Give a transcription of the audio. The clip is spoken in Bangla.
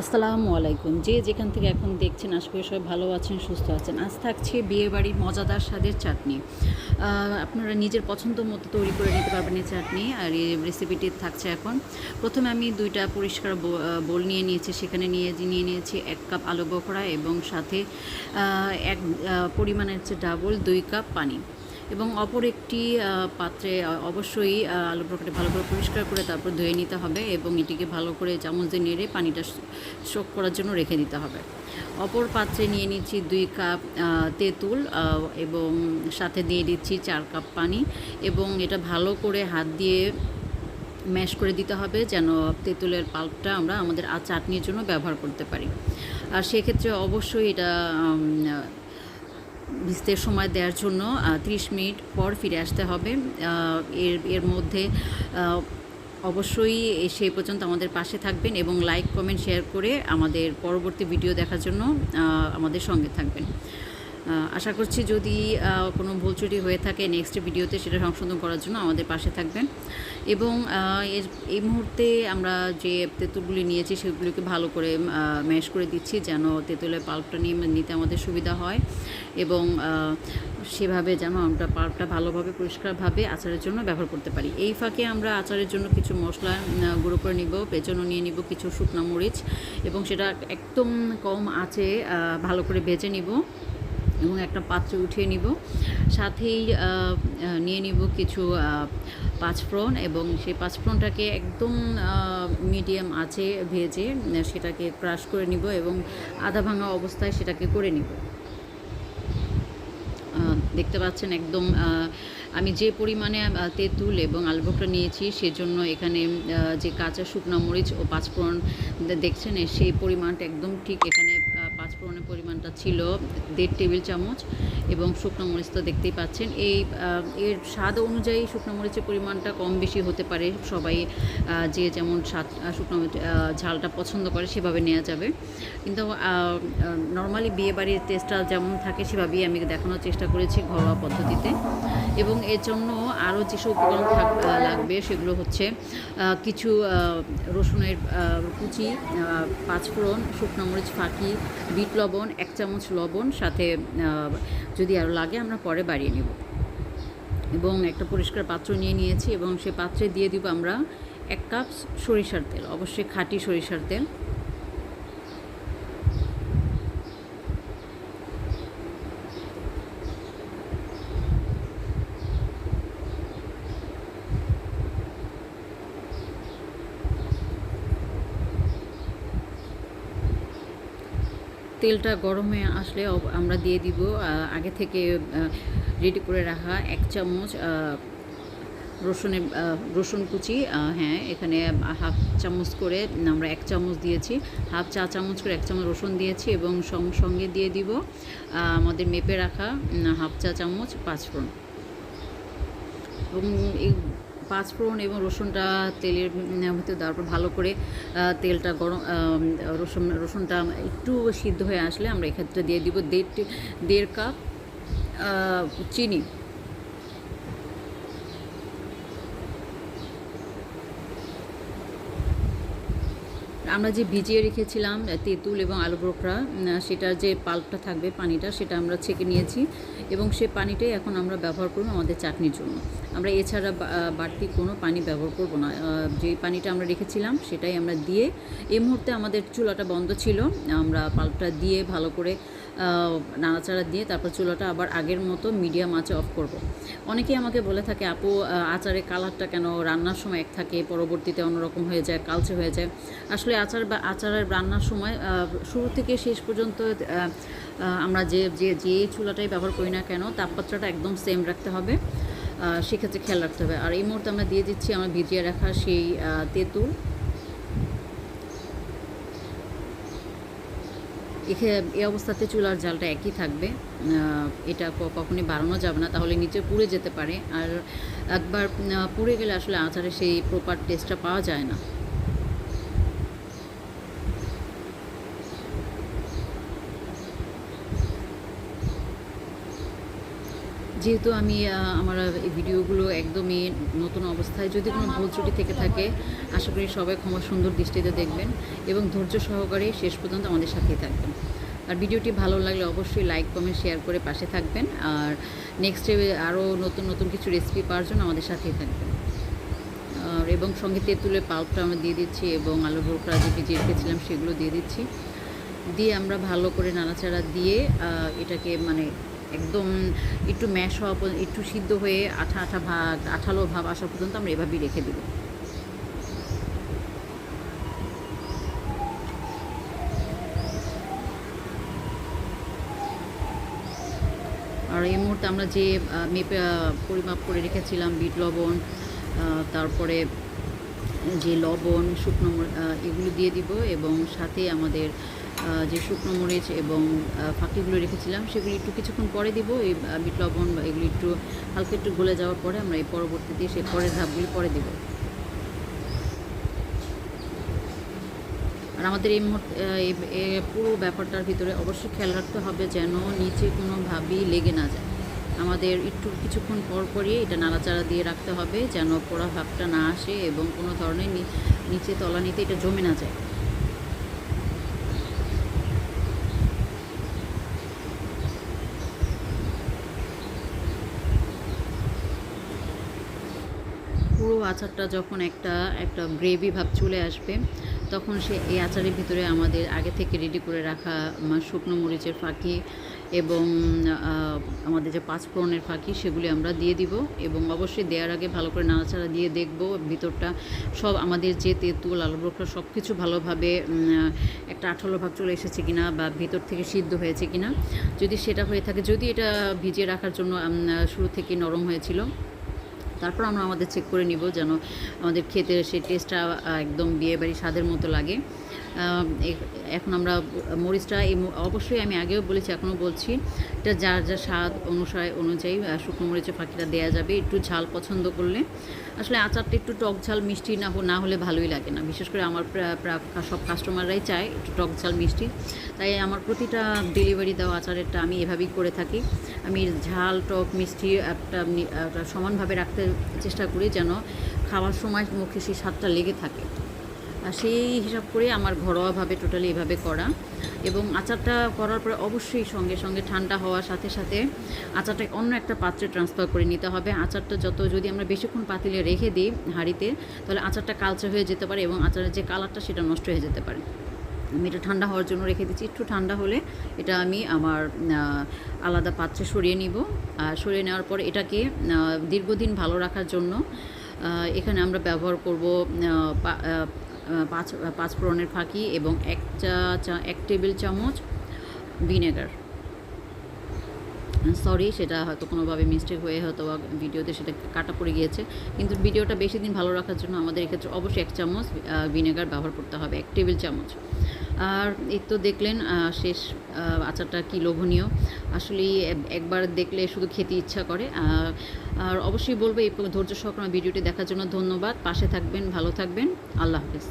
আসসালামু আলাইকুম। যে যেখান থেকে এখন দেখছেন আশা করি সবাই ভালো আছেন, সুস্থ আছেন। আজ থাকছে বিয়েবাড়ির মজাদার স্বাদের চাটনি। আপনারা নিজের পছন্দ মতো তৈরি করে নিতে পারবেন এই চাটনি। আর এই রেসিপিটি থাকছে এখন। প্রথমে আমি ২টা পরিষ্কার বোল নিয়ে নিয়েছি। সেখানে নিয়ে নিয়েছি ১ কাপ আলু বখরা এবং সাথে এক পরিমাণের চেয়ে ডাবল ২ কাপ পানি। এবং অপর একটি পাত্রে অবশ্যই আলু বখরাটি ভালো করে পরিষ্কার করে তারপর ধুয়ে নিতে হবে এবং এটিকে ভালো করে চামচ দিয়ে নেড়ে পানিটা শোক করার জন্য রেখে দিতে হবে। অপর পাত্রে নিয়ে নিচ্ছি ২ কাপ তেঁতুল এবং সাথে দিয়ে দিচ্ছি ৪ কাপ পানি এবং এটা ভালো করে হাত দিয়ে ম্যাশ করে দিতে হবে যেন তেঁতুলের পাল্পটা আমরা আমাদের চাটনির জন্য ব্যবহার করতে পারি। আর সেক্ষেত্রে অবশ্যই এটা ভিজতে সময় দেওয়ার জন্য ৩০ মিনিট পর ফিরে আসতে হবে। এর মধ্যে অবশ্যই সেই পর্যন্ত আমাদের পাশে থাকবেন এবং লাইক কমেন্ট শেয়ার করে আমাদের পরবর্তী ভিডিও দেখার জন্য আমাদের সঙ্গে থাকবেন। আশা করছি যদি কোনো ভুল ত্রুটি হয়ে থাকে নেক্সট ভিডিওতে সেটা সংশোধন করার জন্য আমাদের পাশে থাকবেন। এবং এই মুহূর্তে আমরা যে তেঁতুলগুলি নিয়েছি সেগুলিকে ভালো করে ম্যাশ করে দিচ্ছি যেন তেঁতুলের পাল্পটা নিতে আমাদের সুবিধা হয় এবং সেভাবে যেন আমরা পাল্পটা ভালোভাবে পরিষ্কারভাবে আচারের জন্য ব্যবহার করতে পারি। এই ফাঁকে আমরা আচারের জন্য কিছু মশলা গুঁড়ো করে নিব। পেছনও নিয়ে নিব কিছু শুকনো মরিচ এবং সেটা একদম কম আঁচে ভালো করে ভেজে নিব এবং একটা পাত্রে উঠিয়ে নিব। সাথেই নিয়ে নিব কিছু পাঁচফোড়ন এবং সেই পাঁচফোড়নটাকে একদম মিডিয়াম আঁচে ভেজে সেটাকে ক্রাশ করে নিব এবং আধা ভাঙা অবস্থায় সেটাকে করে নিব। দেখতে পাচ্ছেন একদম আমি যে পরিমাণে তেঁতুল এবং আলু বখরা নিয়েছি সেজন্য এখানে যে কাঁচা শুকনো মরিচ ও পাঁচফোড়ন দেখছেন সেই পরিমাণটা একদম ঠিক। এখানে পাঁচফোড়নের পরিমাণটা ছিল ১.৫ টেবিল চামচ এবং শুকনো মরিচ তো দেখতেই পাচ্ছেন। এর স্বাদ অনুযায়ী শুকনো মরিচের পরিমাণটা কম বেশি হতে পারে। সবাই যে যেমন স্বাদ শুকনো ঝালটা পছন্দ করে সেভাবে নেওয়া যাবে, কিন্তু নর্মালি বিয়েবাড়ির টেস্টটা যেমন থাকে সেভাবেই আমি দেখানোর চেষ্টা করেছি ঘরোয়া পদ্ধতিতে। এবং এর জন্য আরও যেসব উপকরণ লাগবে সেগুলো হচ্ছে কিছু রসুনের কুচি, পাঁচফোড়ন, শুকনো মরিচ ফাঁকি, বিট লবণ, ১ চামচ লবণ, সাথে যদি আরও লাগে আমরা পরে বাড়িয়ে নেব। এবং একটা পরিষ্কার পাত্র নিয়ে নিয়েছি এবং সে পাত্রে দিয়ে দিব আমরা ১ কাপ সরিষার তেল, অবশ্যই খাঁটি সরিষার তেল। তেলটা গরম হয়ে আসলে আমরা দিয়ে দিব আগে থেকে রেডি করে রাখা ১ চামচ রসুন কুচি। হ্যাঁ, এখানে হাফ চামচ করে আমরা ১ চামচ দিয়েছি, হাফ চা চামচ করে ১ চামচ রসুন দিয়েছি এবং সঙ্গে দিয়ে দিব আমাদের মেপে রাখা হাফ চা চামচ পাঁচফোড়ন। এবং এই পাঁচফোড়ন এবং রসুনটা তেলের ভিতরে দেওয়ার পর ভালো করে তেলটা গরম রসুনটা একটু সিদ্ধ হয়ে আসলে আমরা এক্ষেত্রে দিয়ে দিব ১.৫ কাপ চিনি। আমরা যে ভিজিয়ে রেখেছিলাম তেঁতুল এবং আলু বখরা, সেটার যে পাল্পটা থাকবে পানিটা সেটা আমরা ছেঁকে নিয়েছি এবং সে পানিটাই এখন আমরা ব্যবহার করব আমাদের চাটনির জন্য। আমরা এছাড়া বাড়তি কোনো পানি ব্যবহার করব না। যে পানিটা আমরা রেখেছিলাম সেটাই আমরা দিয়ে, এই মুহূর্তে আমাদের চুলাটা বন্ধ ছিল, আমরা পাল্পটা দিয়ে ভালো করে নাড়াচাড়া দিয়ে তারপর চুলাটা আবার আগের মতো মিডিয়াম আঁচে অফ করব। অনেকেই আমাকে বলে থাকে, আপু আচারের কালারটা কেন রান্নার সময় এক থাকে পরবর্তীতে অন্যরকম হয়ে যায়, কালচে হয়ে যায়। আসলে আচারের রান্নার সময় শুরু থেকে শেষ পর্যন্ত আমরা যে চুলাটাই ব্যবহার করি না কেন তাপমাত্রাটা একদম সেম রাখতে হবে, সেক্ষেত্রে খেয়াল রাখতে হবে। আর এই মুহূর্তে আমরা দিয়ে দিচ্ছি আমরা ভিজিয়ে রাখা সেই তেঁতুল। এই অবস্থাতে চুলার জালটা একই থাকবে, এটা কখনোই বাড়ানো যাবে না, তাহলে নিচে পুড়ে যেতে পারে। আর একবার পুড়ে গেলে আসলে আচারে সেই প্রপার টেস্টটা পাওয়া যায় না। যেহেতু আমি আমার এই ভিডিওগুলো একদমই নতুন অবস্থায়, যদি কোনো ভুল ত্রুটি থেকে থাকে আশা করি সবাই ক্ষমা সুন্দর দৃষ্টিতে দেখবেন এবং ধৈর্য সহকারে শেষ পর্যন্ত আমাদের সাথেই থাকবেন। আর ভিডিওটি ভালো লাগলে অবশ্যই লাইক কমেন্ট শেয়ার করে পাশে থাকবেন। আর নেক্সটে আরও নতুন নতুন কিছু রেসিপি পাওয়ার জন্য আমাদের সাথেই থাকবেন। আর এবং সঙ্গে তেঁতুলের পাল্পটা আমরা দিয়ে দিচ্ছি এবং আলু বোখরা যে ভিজিয়ে রেখেছিলাম সেগুলো দিয়ে দিচ্ছি। দিয়ে আমরা ভালো করে নাড়াচাড়া দিয়ে এটাকে মানে একদম একটু ম্যাশ হওয়া পর্যন্ত, একটু সিদ্ধ হয়ে আঠালো ভাব আসা পর্যন্ত আমরা এভাবেই রেখে দেব। আর এই মুহূর্তে আমরা যে মেপে পরিমাপ করে রেখেছিলাম বিট লবণ, তারপরে যে লবণ, শুকনো এগুলো দিয়ে দিব এবং সাথে আমাদের যে শুকনো মরিচ এবং ফাঁকিগুলো রেখেছিলাম সেগুলি একটু কিছুক্ষণ পরে দিব। এই বিট লবণ এগুলি একটু হালকা একটু গলে যাওয়ার পরে আমরা এই পরবর্তীতে সেই পরের ধাপগুলি পরে দেব। আর আমাদের এই মুহূর্তে পুরো ব্যাপারটার ভিতরে অবশ্যই খেয়াল রাখতে হবে যেন নিচে কোনোভাবেই লেগে না যায়। আমাদের একটু কিছুক্ষণ পরই এটা নাড়াচাড়া দিয়ে রাখতে হবে যেন পোড়া ভাবটা না আসে এবং কোনো ধরনের নিচে তলানিতে এটা জমে না যায়। পুরো আচারটা যখন একটা গ্রেভি ভাব চলে আসবে তখন এই আচারের ভিতরে আমাদের আগে থেকে রেডি করে রাখা শুকনো মরিচের ফাঁকি এবং আমাদের যে পাঁচফোড়নের ফাঁকি সেগুলি আমরা দিয়ে দিব এবং অবশ্যই দেওয়ার আগে ভালো করে নাড়াচাড়া দিয়ে দেখব ভিতরটা সব আমাদের যে তেঁতুল আলু বোখরা সব কিছু ভালোভাবে একটা আঠালো ভাব চলে এসেছে কিনা বা ভিতর থেকে সিদ্ধ হয়েছে কিনা। যদি সেটা হয়ে থাকে, যদি এটা ভিজিয়ে রাখার জন্য শুরু থেকে নরম হয়েছিল, তারপর আমরা আমাদের চেক করে নিব যেন আমাদের খেতে সেই টেস্টটা একদম বিয়েবাড়ি স্বাদের মতো লাগে। এখন আমরা মরিচটা অবশ্যই আমি আগেও বলেছি এখনও বলছি, এটা যার যা স্বাদ অনুযায়ী শুকনো মরিচের ফাঁকিটা দেওয়া যাবে। একটু ঝাল পছন্দ করলে, আসলে আচারটা একটু টক ঝাল মিষ্টি না হলে ভালোই লাগে না। বিশেষ করে আমার সব কাস্টমাররাই চায় একটু টক ঝাল মিষ্টি, তাই আমার প্রতিটা ডেলিভারি দেওয়া আচারেরটা আমি এভাবেই করে থাকি। আমি ঝাল টক মিষ্টি একটা সমানভাবে রাখতে চেষ্টা করি যেন খাওয়ার সময় মুখে সেই স্বাদটা লেগে থাকে। আর সেই হিসাব করে আমার ঘরোয়াভাবে টোটালি এভাবে করা। এবং আচারটা করার পরে অবশ্যই সঙ্গে সঙ্গে ঠান্ডা হওয়ার সাথে সাথে আচারটাকে অন্য একটা পাত্রে ট্রান্সফার করে নিতে হবে। আচারটা যদি আমরা বেশিক্ষণ পাতিলে রেখে দিই হাঁড়িতে, তাহলে আচারটা কালচে হয়ে যেতে পারে এবং আচারের যে কালারটা সেটা নষ্ট হয়ে যেতে পারে। আমি এটা ঠান্ডা হওয়ার জন্য রেখে দিচ্ছি। একটু ঠান্ডা হলে এটা আমি আমার আলাদা পাত্রে সরিয়ে নিব। আর সরিয়ে নেওয়ার পর এটাকে দীর্ঘদিন ভালো রাখার জন্য এখানে আমরা ব্যবহার করব পাঁচফোড়নের ফাঁকি এবং এক টেবিল চামচ ভিনেগার। সরি, সেটা হয়তো কোনোভাবে মিস্টেক হয়ে হয়তো ভিডিওতে সেটা কাটা পড়ে গিয়েছে, কিন্তু ভিডিওটা বেশি দিন ভালো রাখার জন্য আমাদের এক্ষেত্রে অবশ্যই 1 চামচ ভিনেগার ব্যবহার করতে হবে, 1 টেবিল চামচ। আর এই তো দেখলেন শেষ আচারটা কি লোভনীয়, আসলেই একবার দেখলে শুধু খেতে ইচ্ছা করে। আর অবশ্যই বলবো এই ধৈর্য সহকারে ভিডিওটি দেখার জন্য ধন্যবাদ। পাশে থাকবেন, ভালো থাকবেন, আল্লাহ হাফেজ।